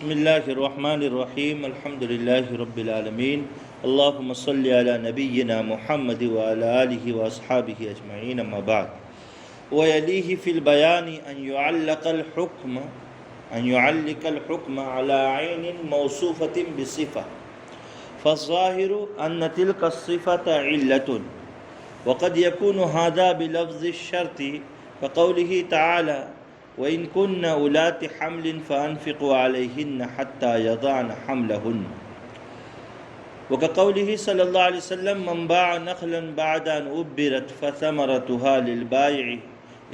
بسم اللہ الرحمن الرحیم الحمد للہ رب العالمین اللہم صلی علی نبینا محمد وعلی آلہ واصحابہ اجمعین اما بعد ویلیہ فی البیان ان يعلق الحکم علی عین موصوفۃ بصفہ فالظاہر ان تلک الصفۃ علۃ وقد يكون هذا بلفظ الشرط كقوله تعالى وَإِن كُنَّ أُولَاتِ حَمْلٍ فَأَنفِقُوا عَلَيْهِنَّ حَتَّى يَضَعْنَ حَمْلَهُنَّ وكقوله صلی اللہ علیہ وسلم من باع نخلا بعد ان ابرت فثمرتها للبائع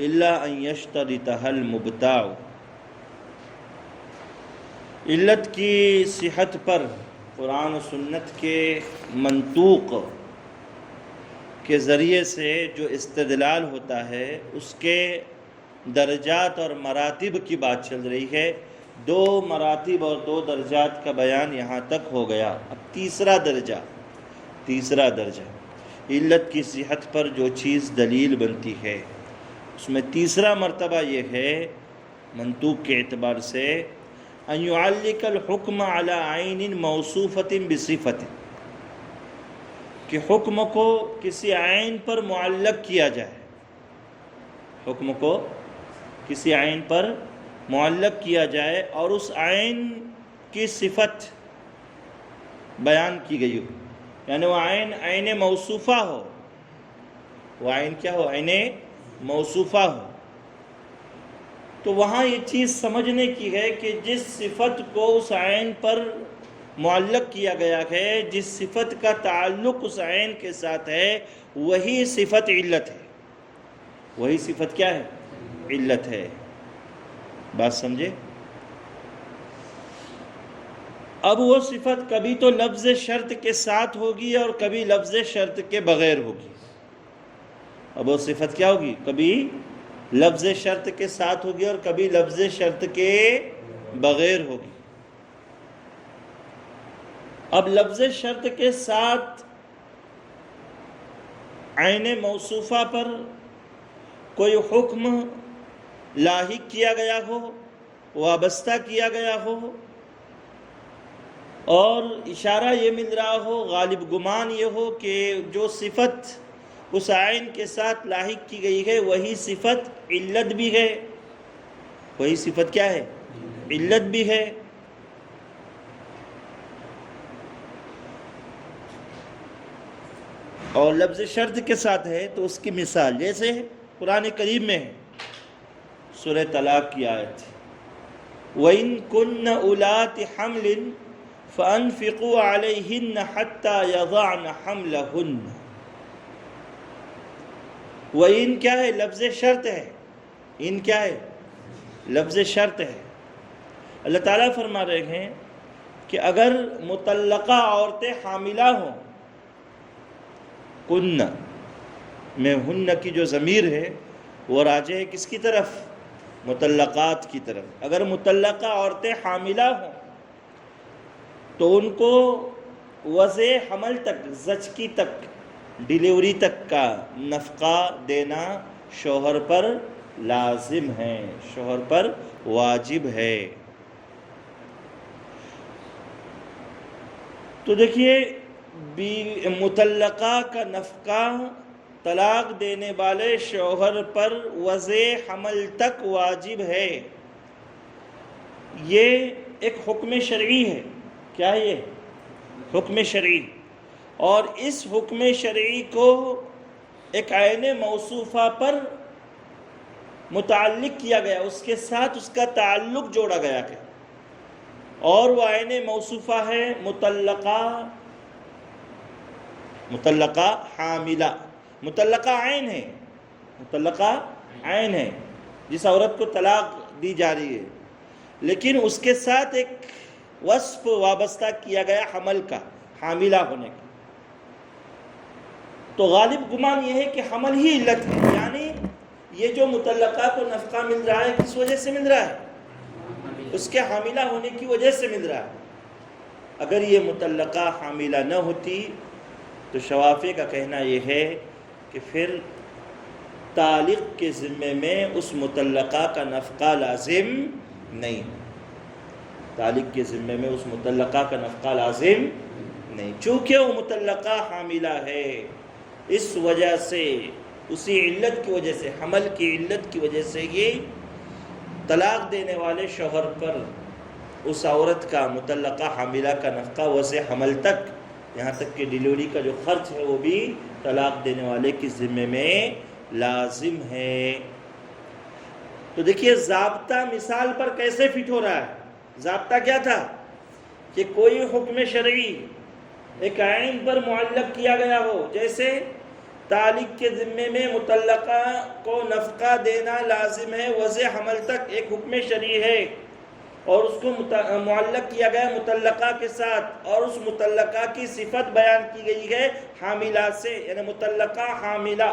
الا ان يشترطها المبتاع۔ علت کی صحت پر قرآن و سنت کے منطوق کے ذریعے سے جو استدلال ہوتا ہے اس کے درجات اور مراتب کی بات چل رہی ہے۔ دو مراتب اور دو درجات کا بیان یہاں تک ہو گیا۔ اب تیسرا درجہ علت کی صحت پر جو چیز دلیل بنتی ہے اس میں تیسرا مرتبہ یہ ہے منطوق کے اعتبار سے ان يعلق الحکم علی عین موصوفۃ بصفۃ، کہ حکم کو کسی عین پر معلق کیا جائے، حکم کو کسی عین پر معلق کیا جائے اور اس عین کی صفت بیان کی گئی ہو، یعنی وہ عین موصوفہ ہو، وہ عین کیا ہو؟ عین موصوفہ ہو۔ تو وہاں یہ چیز سمجھنے کی ہے کہ جس صفت کو اس عین پر معلق کیا گیا ہے، جس صفت کا تعلق اس عین کے ساتھ ہے، وہی صفت علت ہے، وہی صفت کیا ہے؟ علت ہے۔ بات سمجھے؟ اب وہ صفت کبھی تو لفظ شرط کے ساتھ ہوگی اور کبھی لفظ شرط کے بغیر ہوگی۔ اب وہ صفت کیا ہوگی؟ کبھی لفظ شرط کے ساتھ ہوگی اور کبھی لفظ شرط کے بغیر ہوگی۔ اب لفظ شرط کے ساتھ عین موصوفہ پر کوئی حکم لاحق کیا گیا ہو، وابستہ کیا گیا ہو، اور اشارہ یہ مل رہا ہو، غالب گمان یہ ہو کہ جو صفت اس عین کے ساتھ لاحق کی گئی ہے وہی صفت علت بھی ہے، وہی صفت کیا ہے؟ علت بھی ہے۔ اور لفظ شرط کے ساتھ ہے تو اس کی مثال جیسے قرآن کریم میں ہے، سورہ طلاق کی آیت وَإِن كُنَّ أُولَاتِ حَمْلٍ فَأَنفِقُوا عَلَيْهِنَّ حَتَّى يَضَعْنَ حَمْلَهُنَّ۔ وَإِن کیا ہے؟ لفظ شرط ہے۔ ان کیا ہے؟ لفظ شرط ہے۔ اللہ تعالیٰ فرما رہے ہیں کہ اگر مطلقہ عورتیں حاملہ ہوں، کن میں ہن کی جو ضمیر ہے وہ راجع ہے کس کی طرف؟ مطلقات کی طرف۔ اگر مطلقہ عورتیں حاملہ ہوں تو ان کو وضع حمل تک، زچگی تک، ڈیلیوری تک کا نفقہ دینا شوہر پر لازم ہے، شوہر پر واجب ہے۔ تو دیکھیے مطلقہ کا نفقہ طلاق دینے والے شوہر پر وضع حمل تک واجب ہے۔ یہ ایک حکم شرعی ہے۔ کیا ہے یہ؟ حکم شرعی۔ اور اس حکم شرعی کو ایک عین موصوفہ پر متعلق کیا گیا، اس کے ساتھ اس کا تعلق جوڑا گیا ہے، اور وہ عین موصوفہ ہے مطلقہ حاملہ۔ مطلقہ عین ہے، مطلقہ عین ہے جس عورت کو طلاق دی جا رہی ہے، لیکن اس کے ساتھ ایک وصف وابستہ کیا گیا حمل کا، حاملہ ہونے کا۔ تو غالب گمان یہ ہے کہ حمل ہی علت ہے، یعنی یہ جو مطلقہ کو نفقہ مل رہا ہے کس وجہ سے مل رہا ہے؟ اس کے حاملہ ہونے کی وجہ سے مل رہا ہے۔ اگر یہ مطلقہ حاملہ نہ ہوتی تو شوافی کا کہنا یہ ہے کہ پھر طالق کے ذمے میں اس مطلقہ کا نفقہ لازم نہیں۔ طالق کے ذمے میں اس مطلقہ کا نفقہ لازم نہیں، چونکہ وہ مطلقہ حاملہ ہے، اس وجہ سے اسی علت کی وجہ سے، حمل کی علت کی وجہ سے یہ طلاق دینے والے شوہر پر اس عورت کا، مطلقہ حاملہ کا نفقہ واسع حمل تک، یہاں تک کہ ڈیلیوری کا جو خرچ ہے وہ بھی طلاق دینے والے کے ذمے میں لازم ہے۔ تو دیکھیے ضابطہ مثال پر کیسے فٹ ہو رہا ہے۔ ضابطہ کیا تھا کہ کوئی حکم شرعی ایک عین پر معلق کیا گیا ہو، جیسے طالق کے ذمے میں مطلقہ کو نفقہ دینا لازم ہے وضع حمل تک، ایک حکم شرعی ہے اور اس کو معلق کیا گیا مطلقہ کے ساتھ، اور اس مطلقہ کی صفت بیان کی گئی ہے حاملہ سے، یعنی مطلقہ حاملہ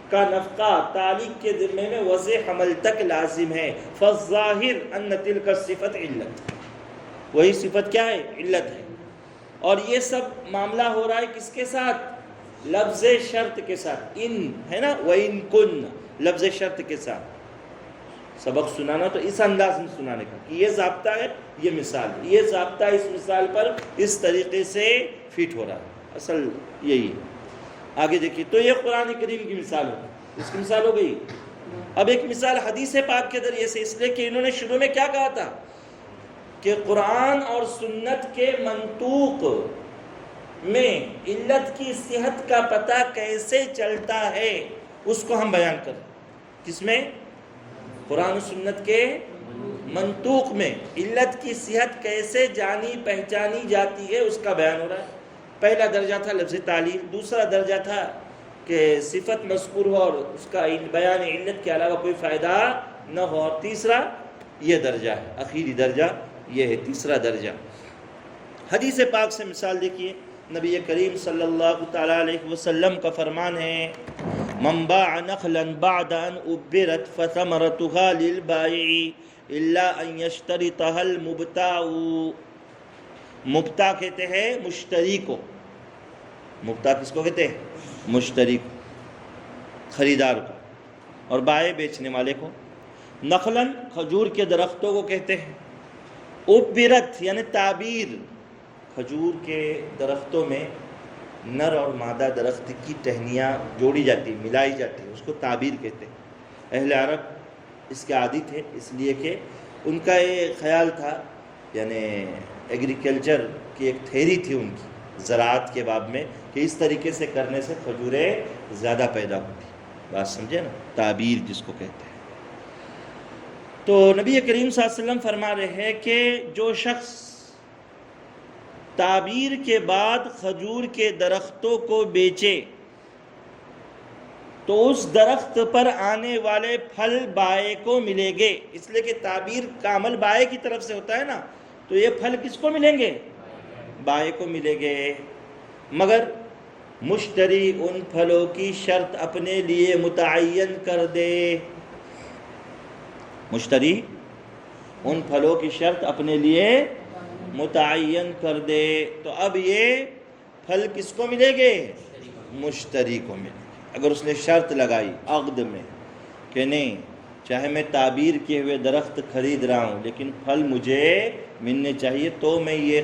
کا نفقہ طالق کے ذمے میں وضع حمل تک لازم ہے۔ فالظاہر ان تلک الصفت علت، وہی صفت کیا ہے؟ علت ہے۔ اور یہ سب معاملہ ہو رہا ہے کس کے ساتھ؟ لفظ شرط کے ساتھ، ان ہے نا، وَإِن كُنَّ، لفظ شرط کے ساتھ سبق سنانا تو اس انداز میں سنانے کا کہ یہ ضابطہ ہے، یہ مثال ہے، یہ ضابطہ اس مثال پر اس طریقے سے فٹ ہو رہا ہے، اصل یہی ہے۔ آگے دیکھیے، تو یہ قرآن کریم کی مثال ہوگی، اس کی مثال ہو گئی۔ اب ایک مثال حدیث پاک کے ذریعے سے، اس لیے کہ انہوں نے شروع میں کیا کہا تھا کہ قرآن اور سنت کے منطوق میں علت کی صحت کا پتہ کیسے چلتا ہے اس کو ہم بیان کریں۔ کس میں؟ قرآن و سنت کے منطوق میں علت کی صحت کیسے جانی پہچانی جاتی ہے اس کا بیان ہو رہا ہے۔ پہلا درجہ تھا لفظ تعلیل، دوسرا درجہ تھا کہ صفت مذکور ہو اور اس کا بیان علت کے علاوہ کوئی فائدہ نہ ہو، اور تیسرا یہ درجہ ہے، اخیری درجہ یہ ہے، تیسرا درجہ۔ حدیث پاک سے مثال دیکھیے، نبی کریم صلی اللہ تعالیٰ علیہ وسلم کا فرمان ہے، من باع نخلا بعد ان ابرت فثمرتها للبائع الا ان یشترطها المبتاع۔ مبتاع کہتے ہیں مشتری کو، مبتاع کس کو کہتے ہیں؟ مشتری کو، خریدار کو، اور بائع بیچنے والے کو۔ نخلاً کھجور کے درختوں کو کہتے ہیں، ابرت یعنی تعبیر، کھجور کے درختوں میں نر اور مادہ درخت کی ٹہنیاں جوڑی جاتی، ملائی جاتی، اس کو تعبیر کہتے ہیں۔ اہل عرب اس کے عادی تھے، اس لیے کہ ان کا یہ خیال تھا، یعنی ایگریکلچر کی ایک تھیری تھی ان کی زراعت کے باب میں، کہ اس طریقے سے کرنے سے کھجوریں زیادہ پیدا ہوتی۔ بات سمجھے نا، تعبیر جس کو کہتے ہیں۔ تو نبی کریم صلی اللہ علیہ وسلم فرما رہے ہیں کہ جو شخص تعبیر کے بعد کھجور کے درختوں کو بیچے تو اس درخت پر آنے والے پھل بائع کو ملے گے، اس لیے کہ تعبیر کا عمل بائع کی طرف سے ہوتا ہے نا، تو یہ پھل کس کو ملیں گے؟ بائع کو ملے گے، مگر مشتری ان پھلوں کی شرط اپنے لیے متعین کر دے۔ مشتری ان پھلوں کی شرط اپنے لیے متعین کر دے، تو اب یہ پھل کس کو ملے گے؟ مشتری کو ملے گے۔ اگر اس نے شرط لگائی عقد میں کہ نہیں، چاہے میں تعبیر کیے ہوئے درخت خرید رہا ہوں لیکن پھل مجھے ملنے چاہیے، تو میں یہ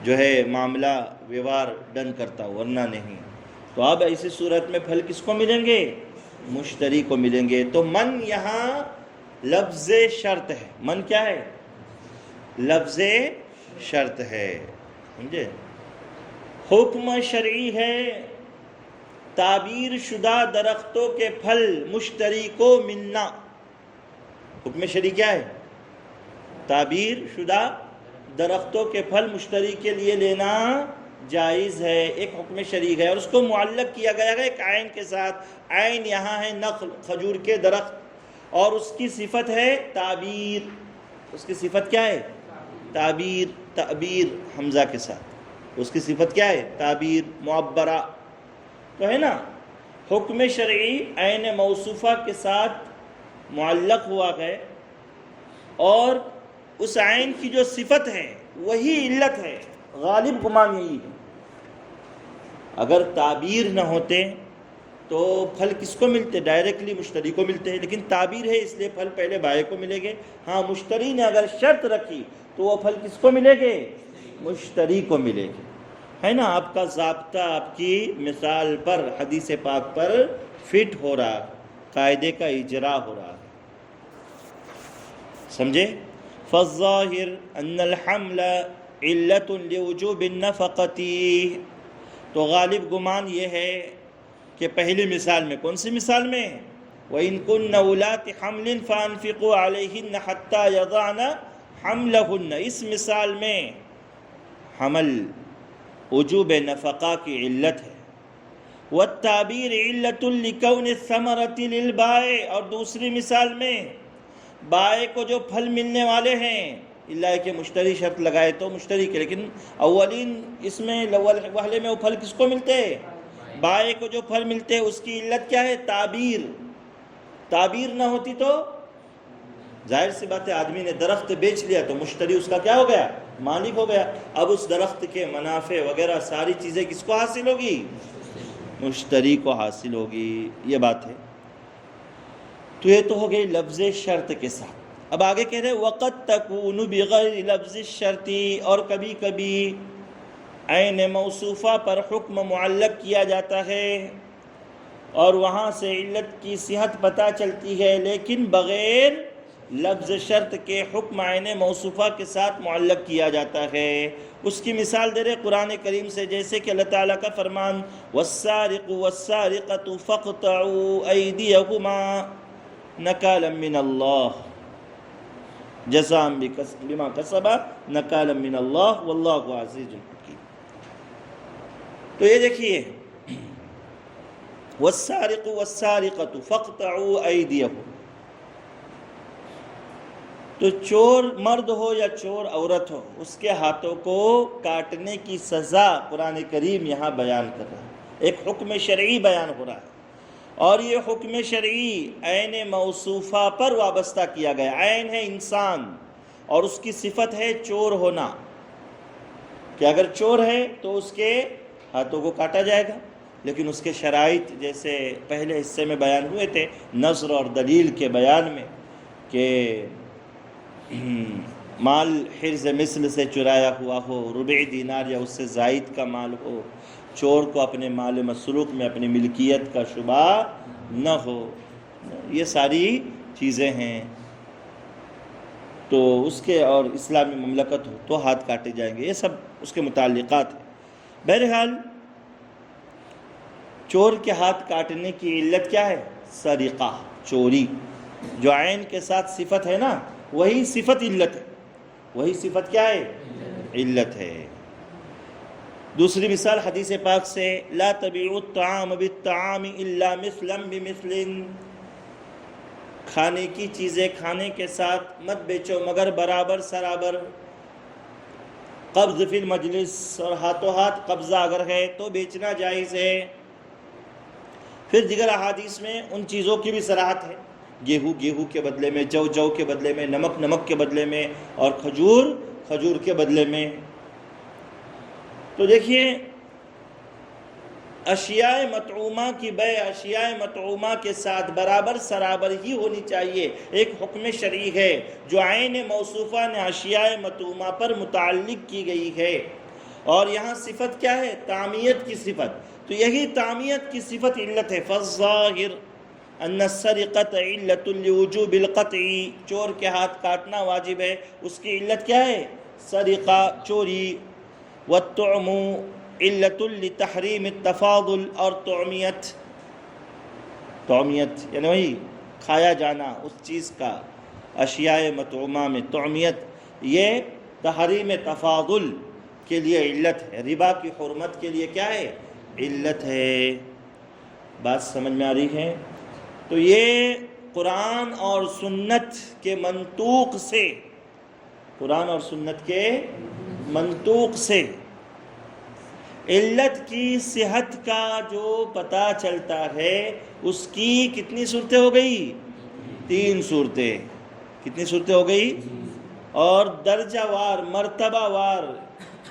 جو ہے معاملہ ویوہار ڈن کرتا ہوں، ورنہ نہیں۔ تو اب ایسی صورت میں پھل کس کو ملیں گے؟ مشتری کو ملیں گے۔ تو من یہاں لفظ شرط ہے۔ من کیا ہے؟ لفظ شرط ہے، سمجھے؟ حکم شرعی ہے تعبیر شدہ درختوں کے پھل مشتری کو ملنا۔ حکم شرعی کیا ہے؟ تعبیر شدہ درختوں کے پھل مشتری کے لیے لینا جائز ہے، ایک حکم شرعی ہے، اور اس کو معلق کیا گیا ہے ایک عین کے ساتھ۔ عین یہاں ہے نخل، کھجور کے درخت، اور اس کی صفت ہے تعبیر۔ اس کی صفت کیا ہے؟ تعبیر، تعبیر حمزہ کے ساتھ، اس کی صفت کیا ہے؟ تعبیر معبرہ۔ تو ہے نا، حکم شرعی عین موصوفہ کے ساتھ معلق ہوا ہے، اور اس عین کی جو صفت ہے وہی علت ہے، غالب گمان یہی ہے۔ اگر تعبیر نہ ہوتے تو پھل کس کو ملتے؟ ڈائریکٹلی مشتری کو ملتے ہیں، لیکن تعبیر ہے اس لیے پھل پہلے بائع کو ملے گے۔ ہاں مشتری نے اگر شرط رکھی تو وہ پھل کس کو ملے گے؟ مشتری کو ملے گے، ہے نا؟ آپ کا ضابطہ آپ کی مثال پر، حدیث پاک پر فٹ ہو رہا ہے، قاعدے کا اجرا ہو رہا ہے، سمجھے؟ فالظاہر ان الحمل علت لوجوب النفقۃ، تو غالب گمان یہ ہے کہ پہلی مثال میں، کون سی مثال میں؟ وَإِن كُنَّ أُولَاتِ حَمْلٍ فَأَنفِقُوا عَلَيْهِنَّ حَتَّى يَضَعْنَ حَمْلَهُنَّ، اس مثال میں حمل وجوب نفقہ کی علت ہے۔ والتعبیر علت لکون الثمرۃ للبائع، اور دوسری مثال میں بائع کو جو پھل ملنے والے ہیں، اللہ کہ مشتری شرط لگائے تو مشتری کے، لیکن اولین اس میں وہلے میں وہ پھل کس کو ملتے ہیں؟ بائع کو جو پھل ملتے ہیں، اس کی علت کیا ہے؟ تعبیر۔ تعبیر نہ ہوتی تو ظاہر سی بات ہے، آدمی نے درخت بیچ لیا تو مشتری اس کا کیا ہو گیا؟ مالک ہو گیا۔ اب اس درخت کے منافع وغیرہ ساری چیزیں کس کو حاصل ہوگی؟ مشتری کو حاصل ہوگی، یہ بات ہے۔ تو یہ تو ہو گئی لفظ شرط کے ساتھ۔ اب آگے کہہ رہے وقت تکون بغیر لفظ الشرط، اور کبھی کبھی عین موصوفہ پر حکم معلق کیا جاتا ہے اور وہاں سے علت کی صحت پتہ چلتی ہے، لیکن بغیر لفظ شرط کے حکم عین موصوفہ کے ساتھ معلق کیا جاتا ہے۔ اس کی مثال دے رہے قرآن کریم سے، جیسے کہ اللہ تعالیٰ کا فرمان والسارق والسارقۃ فاقطعوا ایدیہما نکالا من اللہ جزاء بما کسبا نکالا من اللہ واللہ عزیز حکیم۔ تو یہ دیکھیے والسارق والسارقۃ فاقطعوا ایدیہما، تو چور مرد ہو یا چور عورت ہو، اس کے ہاتھوں کو کاٹنے کی سزا قرآن کریم یہاں بیان کر رہا ہے، ایک حکم شرعی بیان ہو رہا ہے، اور یہ حکم شرعی عین موصوفہ پر وابستہ کیا گیا۔ عین ہے انسان اور اس کی صفت ہے چور ہونا، کہ اگر چور ہے تو اس کے ہاتھوں کو کاٹا جائے گا، لیکن اس کے شرائط جیسے پہلے حصے میں بیان ہوئے تھے نظر اور دلیل کے بیان میں، کہ مال حرز مثل سے چرایا ہوا ہو، ربع دینار یا اس سے زائد کا مال ہو، چور کو اپنے مال مسروق میں اپنی ملکیت کا شبہ نہ ہو، یہ ساری چیزیں ہیں۔ تو اس کے اور اسلامی مملکت ہو تو ہاتھ کاٹے جائیں گے، یہ سب اس کے متعلقات ہیں۔ بہرحال چور کے ہاتھ کاٹنے کی علت کیا ہے؟ سرقہ، چوری، جو عین کے ساتھ صفت ہے نا، وہی صفت علت ہے، وہی صفت کیا ہے؟ علت ہے۔ دوسری مثال حدیث پاک سے لا تبیعوا الطعام بالطعام الا مثلا بمثل، کھانے کی چیزیں کھانے کے ساتھ مت بیچو مگر برابر سرابر۔ قبض فی المجلس، اور ہاتھوں ہاتھ قبضہ اگر ہے تو بیچنا جائز ہے۔ پھر دیگر احادیث میں ان چیزوں کی بھی صراحت ہے، گیہوں گیہوں کے بدلے میں، جو جو کے بدلے میں، نمک نمک کے بدلے میں، اور کھجور کھجور کے بدلے میں۔ تو دیکھیے اشیاء مطعومہ کی بیع اشیاء مطعومہ کے ساتھ برابر سرابر ہی ہونی چاہیے، ایک حکم شرعی ہے جو عین موصوفہ نے اشیاء مطعومہ پر متعلق کی گئی ہے، اور یہاں صفت کیا ہے؟ تعمیت کی صفت، تو یہی تعمیت کی صفت علت ہے۔ فالظاہر ان السرقۃ علت لوجوب القطع، چور کے ہاتھ کاٹنا واجب ہے، اس کی علت کیا ہے؟ سرقہ، چوری۔ والطعم علت لتحریم التفاضل، اور طعمیت، طعمیت یعنی وہی کھایا جانا اس چیز کا، اشیاء مطعومہ میں طعمیت، یہ تحریم تفاضل کے لیے علت ہے، ربا کی حرمت کے لیے کیا ہے؟ علت ہے۔ بات سمجھ میں آ رہی ہے؟ تو یہ قرآن اور سنت کے منطوق سے، قرآن اور سنت کے منطوق سے علت کی صحت کا جو پتہ چلتا ہے، اس کی کتنی صورتیں ہو گئی؟ 3 صورتیں۔ کتنی صورتیں ہو گئی؟ اور درجہ وار، مرتبہ وار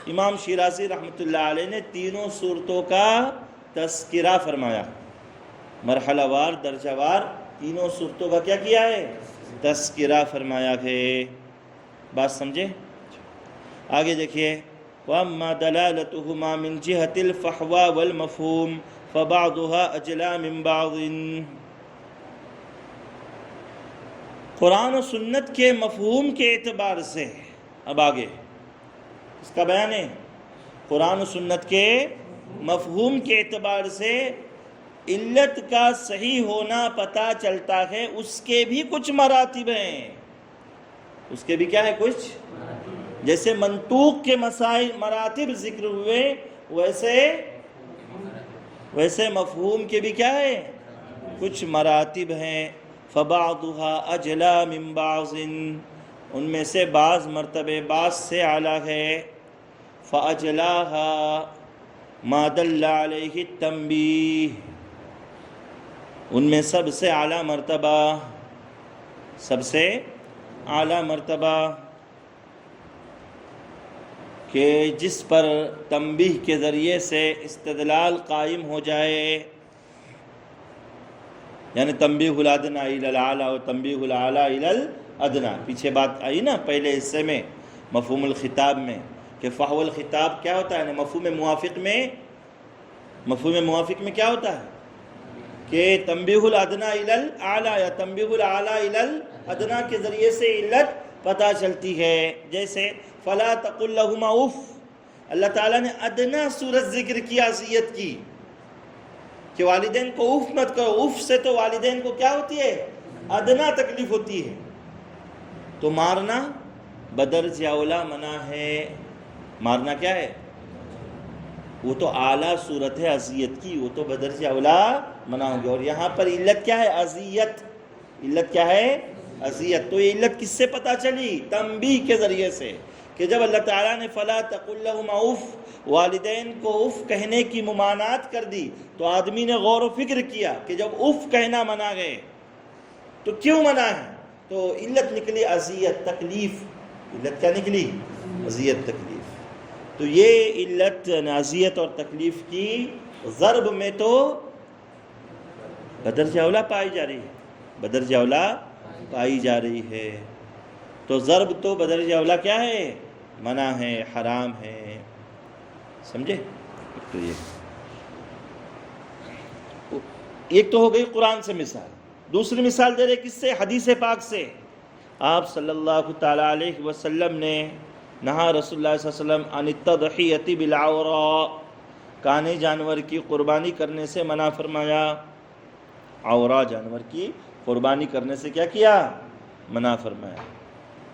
امام شیرازی رحمۃ اللہ علیہ نے تینوں صورتوں کا تذکرہ فرمایا۔ مرحلہ وار درجہ وار تینوں صورتوں کا کیا کیا ہے؟ تذکرہ فرمایا ہے۔ بات سمجھے؟ آگے دیکھیے، وَأَمَّا دَلَالَتُهُمَا مِنْ جِهَةِ الْفَحْوَى وَالْمَفْهُومِ فَبَعْضُهَا أَجْلَى مِنْ بَعْضٍ۔ قرآن و سنت کے مفہوم کے اعتبار سے، اب آگے اس کا بیان ہے، قرآن و سنت کے مفہوم کے اعتبار سے علت کا صحیح ہونا پتہ چلتا ہے، اس کے بھی کچھ مراتب ہیں۔ اس کے بھی کیا ہے؟ کچھ، جیسے منطوق کے مسائل مراتب ذکر ہوئے، ویسے مفہوم کے بھی کیا ہے؟ کچھ مراتب ہیں۔ فَبَعْضُهَا أَجْلَى مِنْ بَعْضٍ، ان میں سے بعض مرتبے بعض سے اعلیٰ ہے۔ فَأَجْلَاهَا مَا دَلَّ عَلَيْهِ التَّنْبِيهُ، ان میں سب سے اعلیٰ مرتبہ، سب سے اعلیٰ مرتبہ کہ جس پر تنبیہ کے ذریعے سے استدلال قائم ہو جائے، یعنی تنبیہ الادنیٰ الی الاعلیٰ و تنبیہ الاعلیٰ الی الادنیٰ۔ پیچھے بات آئی نا پہلے حصے میں مفہوم الخطاب میں کہ فحوى الخطاب کیا ہوتا ہے؟ مفہوم موافق میں کیا ہوتا ہے کہ تنبیہ الادنیٰ الی الاعلیٰ یا تنبیہ الاعلیٰ الی الادنیٰ کے ذریعے سے علت پتہ چلتی ہے۔ جیسے فَلَا تَقُلْ لَهُمَا اُف، اللہ تعالیٰ نے ادنیٰ صورت ذکر کی اذیت کی کہ والدین کو اف مت کرو۔ اف سے تو والدین کو کیا ہوتی ہے؟ ادنیٰ تکلیف ہوتی ہے۔ تو مارنا بدرجہ اولیٰ منع ہے۔ مارنا کیا ہے؟ وہ تو اعلیٰ صورت ہے اذیت کی، وہ تو بدرجہ اولیٰ منع ہوگی۔ اور یہاں پر علت کیا ہے؟ اذیت۔ علت کیا ہے؟ اذیت۔ تو یہ علت کس سے پتہ چلی؟ تنبیہ کے ذریعے سے، کہ جب اللہ تعالیٰ نے فَلَا تَقُلْ لَهُمَا اُف، والدین کو اف کہنے کی ممانعت کر دی، تو آدمی نے غور و فکر کیا کہ جب اف کہنا منع گئے تو کیوں منع ہے؟ تو علت نکلی اذیت، تکلیف۔ علت کیا نکلی؟ اذیت، تکلیف۔ تو یہ علت اذیت اور تکلیف کی ضرب میں تو بدرجہ اولیٰ پائی جا رہی ہے، بدرجہ اولیٰ پائی جا رہی ہے۔ تو ضرب تو بدرجہ اولیٰ کیا ہے؟ منع ہے، حرام ہے۔ سمجھے؟ ایک تو ہو گئی قرآن سے مثال، دوسری مثال دے رہے کس سے؟ حدیث پاک سے۔ آپ صلی اللہ تعالیٰ علیہ وسلم نے نہا رسول اللہ صلی اللہ علیہ وسلم عن التضحیۃ بالعوراء، کانے جانور کی قربانی کرنے سے منع فرمایا۔ عورا جانور کی قربانی کرنے سے کیا کیا؟ منع فرمایا۔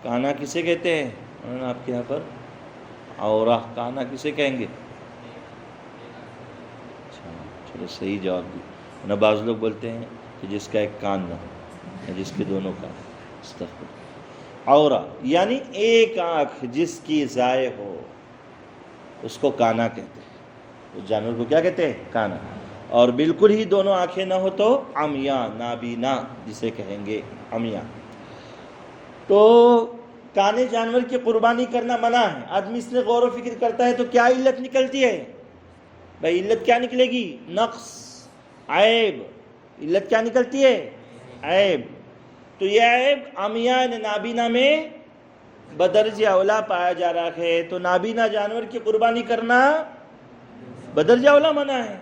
کانا کسے کہتے ہیں آپ کے یہاں پر؟ عورا کانا کسے کہیں گے؟ چلو صحیح جواب دی۔ نہ بعض لوگ بولتے ہیں کہ جس کا ایک کان نہ ہو یا جس کے دونوں کان۔ استغفر۔ عورا یعنی ایک آنکھ جس کی ضائع ہو اس کو کانا کہتے ہیں۔ اس جانور کو کیا کہتے ہیں؟ کانا۔ اور بالکل ہی دونوں آنکھیں نہ ہو تو عمیاں، نابینا جسے کہیں گے، عمیاں۔ تو کانے جانور کی قربانی کرنا منع ہے۔ آدمی اس نے غور و فکر کرتا ہے تو کیا علت نکلتی ہے؟ بھائی علت کیا نکلے گی؟ نقص، عیب۔ علت کیا نکلتی ہے؟ عیب۔ تو یہ عیب عمیاں نابینا میں بدرجہ اولیٰ پایا جا رہا ہے۔ تو نابینا جانور کی قربانی کرنا بدرجہ اولیٰ منع ہے،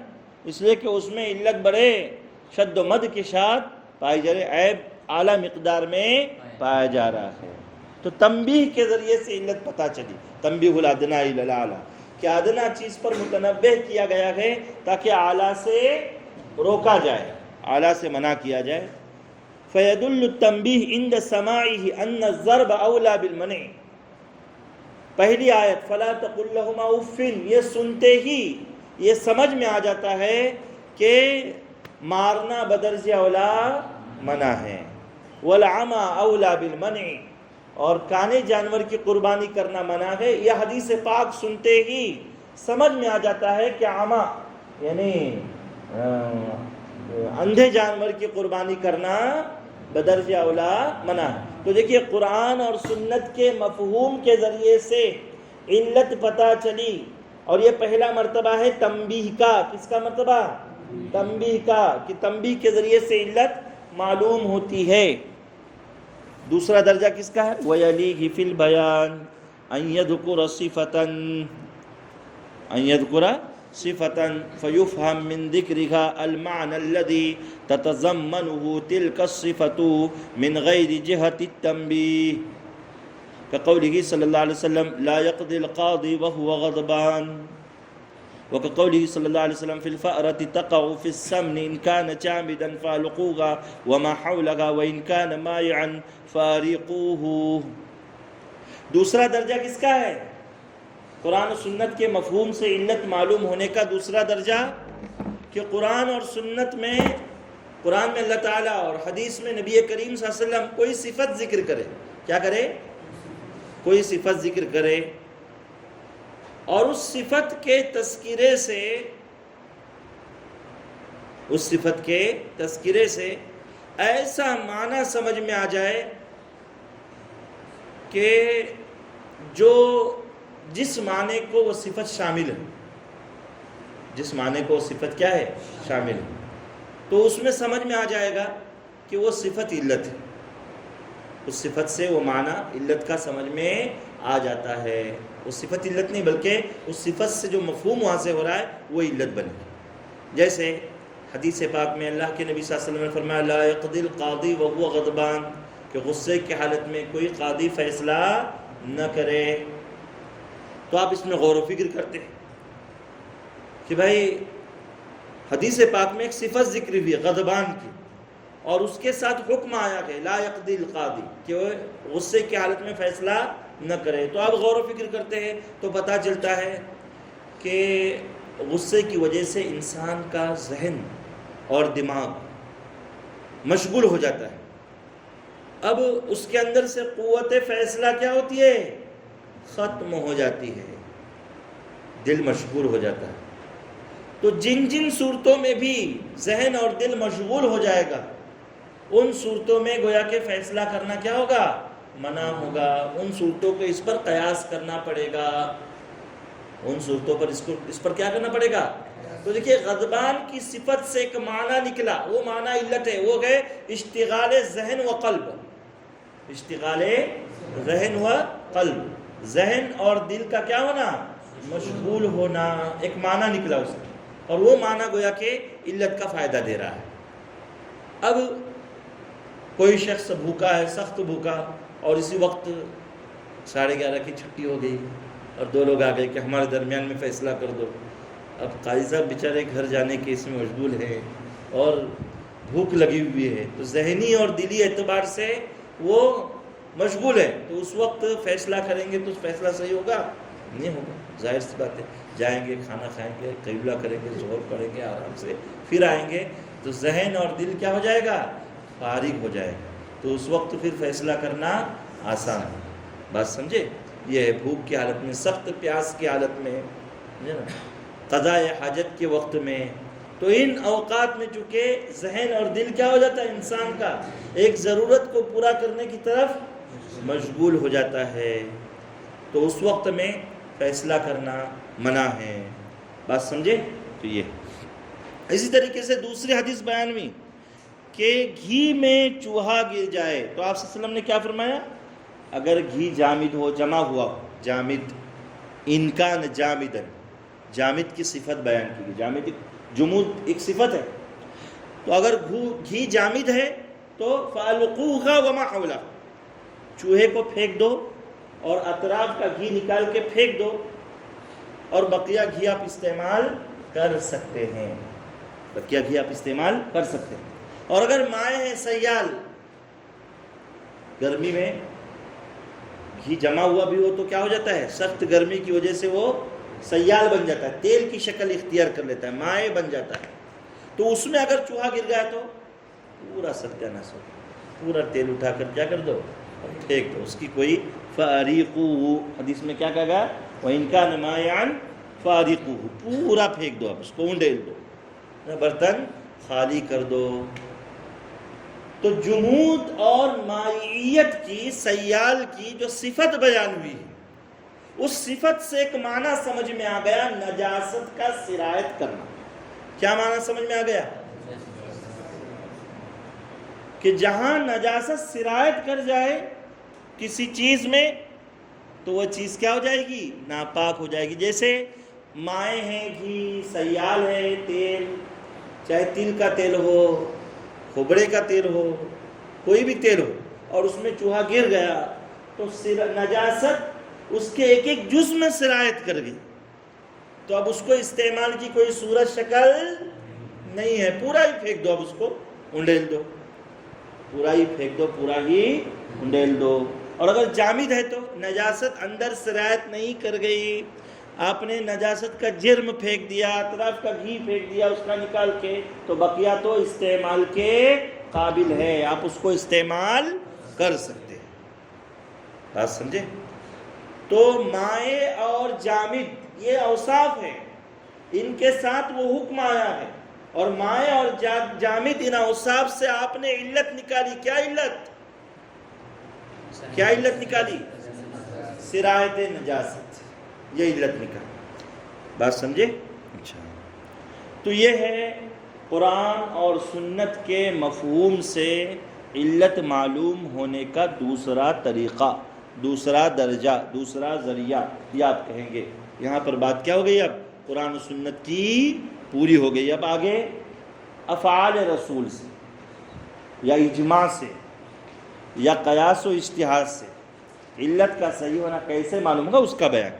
اس لیے کہ اس میں علت بڑے شد و مد کے ساتھ پائی جا رہی، عیب اعلیٰ مقدار میں پایا جا رہا ہے۔ تو تنبیہ کے ذریعے سے علت پتہ چلی، تنبیہ الادنیٰ الی الاعلیٰ، کہ ادنیٰ چیز پر متنبہ کیا گیا ہے تاکہ اعلیٰ سے روکا جائے، اعلیٰ سے منع کیا جائے۔ فَيَدُلُّ التَّنْبِيهِ عِنْدَ سَمَاعِهِ أَنَّ الضَّرْبَ أَوْلَى بِالْمَنْعِ۔ پہلی آیت فَلَا تَقُلْ لَهُمَا اُفٍّ، یہ سنتے ہی یہ سمجھ میں آ جاتا ہے کہ مارنا بدرجہ اولیٰ منع ہے۔ وَالْعَمَى أَوْلَى بِالْمَنْعِ، اور کانے جانور کی قربانی کرنا منع ہے۔ یہ حدیث پاک سنتے ہی سمجھ میں آ جاتا ہے کہ عمى یعنی اندھے جانور کی قربانی کرنا بدرجہ اولیٰ منع ہے۔ تو دیکھیے قرآن اور سنت کے مفہوم کے ذریعے سے علت پتہ چلی، اور یہ پہلا مرتبہ ہے تنبیہ کا۔ کس کا مرتبہ؟ تنبیہ کا، کہ تنبیہ کے ذریعے سے علت معلوم ہوتی ہے۔ دوسرا درجہ کس کا ہے؟ وَيَلِيهِ فِي الْبَيَانِ أَن يَذْكُرَ صِفَةً فَيُفْهَمْ مِنْ ذِكْرِهَا الْمَعْنَى الَّذِي تَتَضَمَّنُهُ تِلْكَ الصِّفَةُ مِنْ غَيْرِ جِهَةِ التَّنْبِيهِ كَقَوْلِهِ صلی اللہ علیہ وسلم لا يقضي القاضي وهو غضبان، وكقوله صلی اللہ علیہ وسلم في الفأرة تقع في السمن إن كان جامدا فالقوها وما حولها وإن كان مائعا فارقوه۔ دوسرا درجہ کس کا ہے؟ قرآن و سنت کے مفہوم سے علت معلوم ہونے کا دوسرا درجہ، کہ قرآن اور سنت میں، قرآن میں اللہ تعالیٰ اور حدیث میں نبی کریم صلی اللہ علیہ وسلم کوئی صفت ذکر کرے، کیا کرے؟ کوئی صفت ذکر کرے، اور اس صفت کے تذکرے سے، اس صفت کے تذکرے سے ایسا معنی سمجھ میں آ جائے کہ جو جس معنی کو وہ صفت شامل ہے، جس معنی کو وہ صفت کیا ہے؟ شامل ہے، تو اس میں سمجھ میں آ جائے گا کہ وہ صفت علت ہے، اس صفت سے وہ معنی علت کا سمجھ میں آ جاتا ہے۔ وہ صفت علت نہیں بلکہ اس صفت سے جو مفہوم وہاں سے ہو رہا ہے وہ علت بنے گی۔ جیسے حدیث پاک میں اللہ کے نبی صلی اللہ علیہ وسلم نے فرمایا لا يقضي القاضی وهو غضبان، کہ غصے کی حالت میں کوئی قاضی فیصلہ نہ کرے۔ تو آپ اس میں غور و فکر کرتے ہیں کہ بھائی حدیث پاک میں ایک صفت ذکر ہوئی ہے غضبان کی، اور اس کے ساتھ حکم آیا کہ لا يقضي القاضی، کہ وہ غصے کی حالت میں فیصلہ نہ کرے۔ تو آپ غور و فکر کرتے ہیں تو پتہ چلتا ہے کہ غصے کی وجہ سے انسان کا ذہن اور دماغ مشغول ہو جاتا ہے، اب اس کے اندر سے قوت فیصلہ کیا ہوتی ہے؟ ختم ہو جاتی ہے، دل مشغول ہو جاتا ہے۔ تو جن جن صورتوں میں بھی ذہن اور دل مشغول ہو جائے گا، ان صورتوں میں گویا کہ فیصلہ کرنا کیا ہوگا؟ منع ہوگا۔ ان صورتوں کو اس پر قیاس کرنا پڑے گا، ان صورتوں پر اس پر کیا کرنا پڑے گا؟ تو دیکھیے غضبان کی صفت سے ایک معنی نکلا، وہ معنی علت ہے، وہ گئے اشتغال ذہن و قلب، اشتغال ذہن و قلب، ذہن اور دل کا کیا ہونا؟ مشغول ہونا، ایک معنی نکلا اس کا، اور وہ معنی گویا کہ علت کا فائدہ دے رہا ہے۔ اب کوئی شخص بھوکا ہے، سخت بھوکا، اور اسی وقت 11:30 کی چھٹی ہو گئی اور دو لوگ آ گئے کہ ہمارے درمیان میں فیصلہ کر دو۔ اب قاضی صاحب بیچارے گھر جانے کے اس میں مشغول ہیں اور بھوک لگی ہوئی ہے، تو ذہنی اور دلی اعتبار سے وہ مشغول ہے، تو اس وقت فیصلہ کریں گے تو فیصلہ صحیح ہوگا؟ نہیں ہوگا، ظاہر سی بات ہے۔ جائیں گے، کھانا کھائیں گے، قبلہ کریں گے، ظہر پڑھیں گے آرام سے، پھر آئیں گے تو ذہن اور دل کیا ہو جائے گا؟ فارغ ہو جائے گا، تو اس وقت پھر فیصلہ کرنا آسان ہے۔ بات سمجھے؟ یہ ہے بھوک کی حالت میں، سخت پیاس کی حالت میں، قضاء حاجت کے وقت میں، تو ان اوقات میں چونکہ ذہن اور دل کیا ہو جاتا ہے انسان کا؟ ایک ضرورت کو پورا کرنے کی طرف مشغول ہو جاتا ہے، تو اس وقت میں فیصلہ کرنا منع ہے۔ بات سمجھے؟ تو یہ اسی طریقے سے دوسری حدیث بیان ہوئی کہ گھی میں چوہا گر جائے تو آپ صلی اللہ علیہ وسلم نے کیا فرمایا؟ اگر گھی جامد ہو، جمع ہوا ہو، جامد، انکان جامدن، جامد کی صفت بیان کی گئی، جامد جمود ایک صفت ہے، تو اگر گھی جامد ہے تو فَأَلْقُوهَا وَمَا حَوْلَهَا، چوہے کو پھینک دو اور اطراف کا گھی نکال کے پھینک دو، اور بقیہ گھی آپ استعمال کر سکتے ہیں، بقیہ گھی آپ استعمال کر سکتے ہیں۔ اور اگر مائع ہے، سیال، گرمی میں گھی جمع ہوا بھی ہو تو کیا ہو جاتا ہے؟ سخت گرمی کی وجہ سے وہ سیال بن جاتا ہے، تیل کی شکل اختیار کر لیتا ہے، مائع بن جاتا ہے، تو اس میں اگر چوہا گر گیا تو پورا ستیاناش ہو، پورا تیل اٹھا کر کیا کر دو؟ پھینک دو، اس کی کوئی فَأَرِيقُوهُ، حدیث میں کیا کہا گیا؟ وَإِن كَانَ مَائِعًا فَأَرِيقُوهُ، پورا پھینک دو، آپ اس کو انڈیل دو، برتن خالی کر دو۔ تو جمود اور مائعیت کی، سیال کی جو صفت بیان ہوئی اس صفت سے ایک معنی سمجھ میں آ گیا، نجاست کا سرایت کرنا، کیا معنی سمجھ میں آ گیا؟ کہ جہاں نجاست سرایت کر جائے کسی چیز میں تو وہ چیز کیا ہو جائے گی؟ ناپاک ہو جائے گی. جیسے مائع ہیں، گھی، سیال ہے، تیل، چاہے تل کا تیل ہو، کھوبرے کا تیل ہو، کوئی بھی تیل ہو، اور اس میں چوہا گر گیا تو نجاست اس کے ایک ایک جزء میں سرایت کر گئی، تو اب اس کو استعمال کی کوئی صورت شکل نہیں ہے. پورا ہی پھینک دو، اب اس کو انڈیل دو، پورا ہی پھینک دو، پورا ہی انڈیل دو. اور اگر جامد ہے تو نجاست اندر سرایت نہیں کر گئی، آپ نے نجاست کا جرم پھینک دیا، اطراف کا گھی پھینک دیا اس کا نکال کے، تو بقیہ تو استعمال کے قابل ہے، آپ اس کو استعمال کر سکتے ہیں. بات سمجھے؟ تو مائع اور جامد یہ اوصاف ہیں، ان کے ساتھ وہ حکم آیا ہے، اور مائع اور جامد ان اوصاف سے آپ نے علت نکالی. کیا علت؟ کیا علت نکالی؟ سرایت نجاست، یہ علت نکالی. بات سمجھے؟ اچھا، تو یہ ہے قرآن اور سنت کے مفہوم سے علت معلوم ہونے کا دوسرا طریقہ، دوسرا درجہ، دوسرا ذریعہ، یہ آپ کہیں گے. یہاں پر بات کیا ہو گئی؟ اب قرآن و سنت کی پوری ہو گئی. اب آگے افعال رسول سے یا اجماع سے یا قیاس و اجتہاد سے علت کا صحیح ہونا کیسے معلوم ہوگا، اس کا بیان.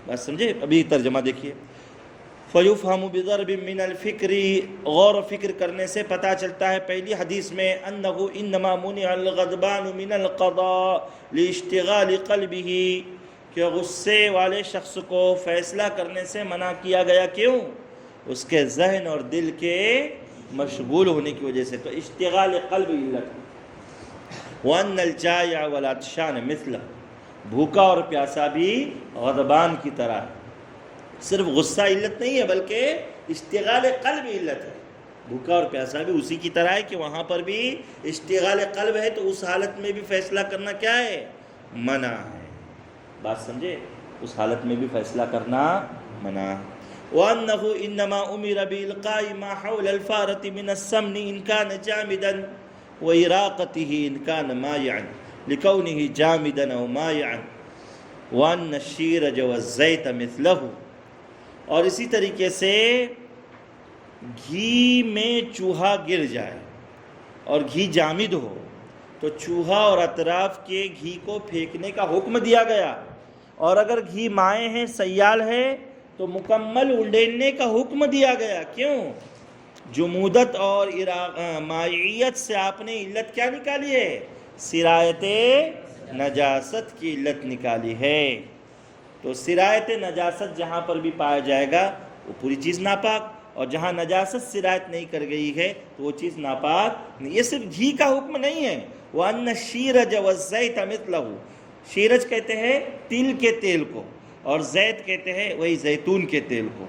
بات سمجھے؟ ابھی ترجمہ دیکھیے. فَيُفْهَمُ بِضَرْبٍ مِّنَ الْفِكْرِ، غور و فکر کرنے سے پتہ چلتا ہے پہلی حدیث میں أَنَّهُ إِنَّمَا مُنِعَ الْغَضْبَانُ مِنَ الْقَضَاءِ لِاشْتِغَالِ قَلْبِهِ، کہ غصے والے شخص کو فیصلہ کرنے سے منع کیا گیا. کیوں؟ اس کے ذہن اور دل کے مشغول ہونے کی وجہ سے. تو اشتغال قلب علت. وَأَنَّ الْجَائِعَ وَالْعَطْشَانَ مِثْلَهُ، بھوکا اور پیاسا بھی غضبان کی طرح ہے. صرف غصہ علت نہیں ہے بلکہ اشتغال قلب علت ہے. بھوکا اور پیاسا بھی اسی کی طرح ہے کہ وہاں پر بھی اشتغال قلب ہے، تو اس حالت میں بھی فیصلہ کرنا کیا ہے؟ منع ہے. بات سمجھے؟ اس حالت میں بھی فیصلہ کرنا منع ہے. وَأَنَّهُ إِنَّمَا أُمِرَ بِإِلْقَاءِ مَا حَوْلَ الْفَارَةِ مِنَ السَّمْنِ إِنْ كَانَ جَامِدًا وَإِرَاقَتِهِ إِنْ كَانَ مَائِعًا لِكَوْنِهِ جَامِدًا أَوْ مَائِعًا وَأَنَّ الشِّيرَجَ وَالزَّيْتَ مِثْلَهُ. اور اسی طریقے سے گھی میں چوہا گر جائے اور گھی جامد ہو تو چوہا اور اطراف کے گھی کو پھینکنے کا حکم دیا گیا، اور اگر گھی مائع ہے، سیال ہے، تو مکمل انڈیلنے کا حکم دیا گیا. کیوں؟ جمودت اور مائعیت سے آپ نے علت کیا نکالی ہے؟ سرایت نجاست کی علت نکالی ہے. تو سرایت نجاست جہاں پر بھی پایا جائے گا وہ پوری چیز ناپاک، اور جہاں نجاست سرایت نہیں کر گئی ہے تو وہ چیز ناپاک نہیں. یہ صرف گھی کا حکم نہیں ہے. وَأَنَّ الشِّيرَجَ وَالزَّيْتَ مِثْلَهُ، شیرج کہتے ہیں تل کے تیل کو، اور زیت کہتے ہیں وہی زیتون کے تیل کو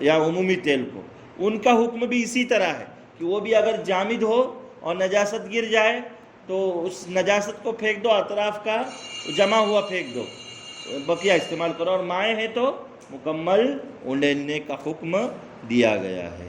یا عمومی تیل کو. ان کا حکم بھی اسی طرح ہے کہ وہ بھی اگر جامد ہو اور نجاست گر جائے تو اس نجاست کو پھینک دو، اطراف کا جمع ہوا پھینک دو، بقیہ استعمال کرو. اور مائع ہے تو مکمل انڈیلنے کا حکم دیا گیا ہے.